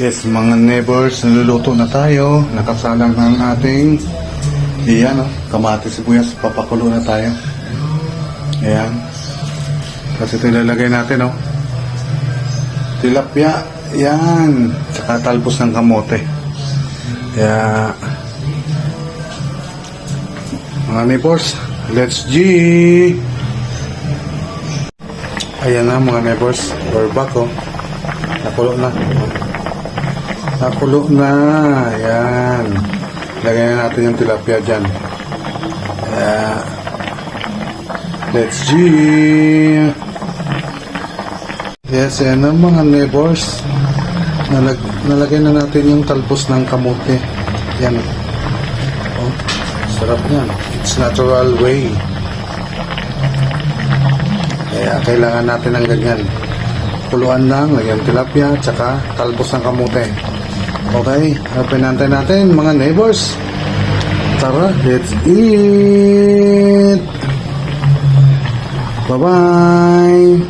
Yes, mga neighbors, naluluto na tayo. Nakasalang ng ating kamatis, sibuyas. Papakulo na tayo. Ayan. Kasi ito ilalagay natin, tilapia. Ayan. Tsaka talbos ng kamote. Kaya, mga neighbors, let's G! Ayan na mga neighbors, we're back Nakulo na. Nakulo na. Ayan. Lagyan na natin yung tilapia dyan. Let's G! Yes, ayan na mga neighbors. Nalagyan na natin yung talbos ng kamote. Yan. Sarap yan. It's natural way. Kaya kailangan natin ng ganyan. Kuluan lang, lagyan tilapia, tsaka talbos ng kamote. Okay, open natin mga neighbors. Tara, let's eat! Bye-bye!